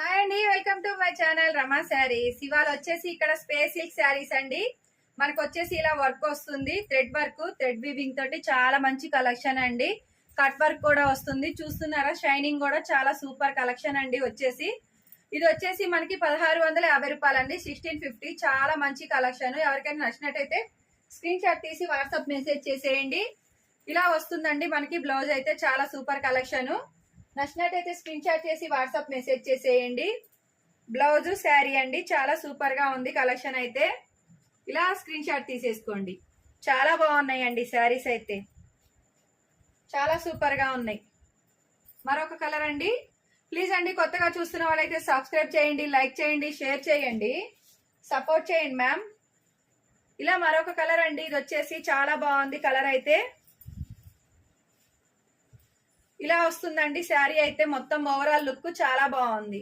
Hi అండి, welcome to my channel రమా శారీస్. ఇవాళ వచ్చేసి ఇక్కడ స్పేస్ సిల్క్ శారీస్ అండి. మనకు వచ్చేసి ఇలా వర్క్ వస్తుంది, థ్రెడ్ వర్క్, థ్రెడ్ వీవింగ్ తోటి చాలా మంచి కలెక్షన్ అండి. కట్ వర్క్ కూడా వస్తుంది, చూస్తున్నారా? షైనింగ్ కూడా చాలా సూపర్ కలెక్షన్ అండి. ఇది వచ్చేసి మనకి 1650 రూపాయలండి, 1650. చాలా మంచి కలెక్షన్. ఎవరికైనా నచ్చినట్టయితే స్క్రీన్ షాట్ తీసి వాట్సాప్ మెసేజ్ చేసేయండి. ఇలా వస్తుందండి మనకి బ్లౌజ్ అయితే. చాలా సూపర్ కలెక్షన్. నచ్చినట్టయితే స్క్రీన్ షాట్ చేసి వాట్సాప్ మెసేజ్ చేసేయండి. బ్లౌజ్ శారీ అండి, చాలా సూపర్ గా ఉంది కలెక్షన్ అయితే. ఇలా స్క్రీన్ షాట్ తీసేసుకోండి. చాలా బాగున్నాయండి శారీస్ అయితే, చాలా సూపర్ గా ఉన్నాయి. మరొక కలర్ అండి. ప్లీజ్ అండి, కొత్తగా చూస్తున్న వాళ్ళైతే సబ్స్క్రైబ్ చేయండి, లైక్ చేయండి, షేర్ చేయండి, సపోర్ట్ చేయండి మ్యామ్. ఇలా మరొక కలర్ అండి. ఇది వచ్చేసి చాలా బాగుంది కలర్ అయితే. ఇలా వస్తుందండి శారీ అయితే. మొత్తం ఓవరాల్ లుక్ చాలా బాగుంది.